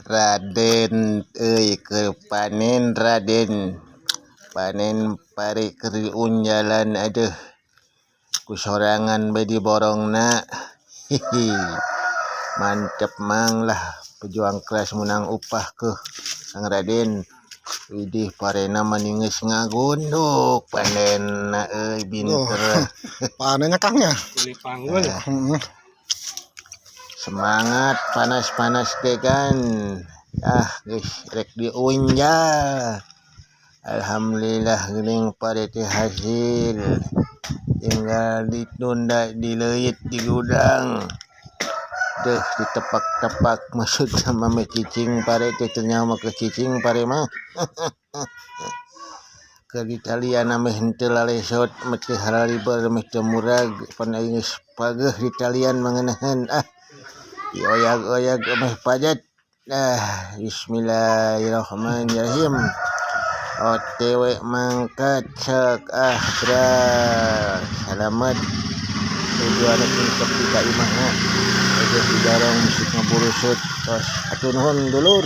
Raden ke panen Raden panen pare keur unjalan aduh kusorangan bedi borongna hihi mantep mang lah pejuang keras menang upah ke Kang Raden widih parena maningeus ngagunduk panenna binter panennya Kangnya semangat panas-panas teh kan guys rek diunjal alhamdulillah geuning pare teh hasil tinggal ditunda dileut di gudang deh ditepak-tepak maksud sama me cicing pare teh ternyata ke cicing pare mah ke Italia mah henteu lalesot mah teu halaliber mah teu murag pan geus pageuh di Italian mangenahan dioyag-oyag mah pajat bismillahirrahmanirrahim OTW mangkat cek selamat tujuan untuk kita imahna aja didarong musik ngaburusut tos atuh nuhun dulur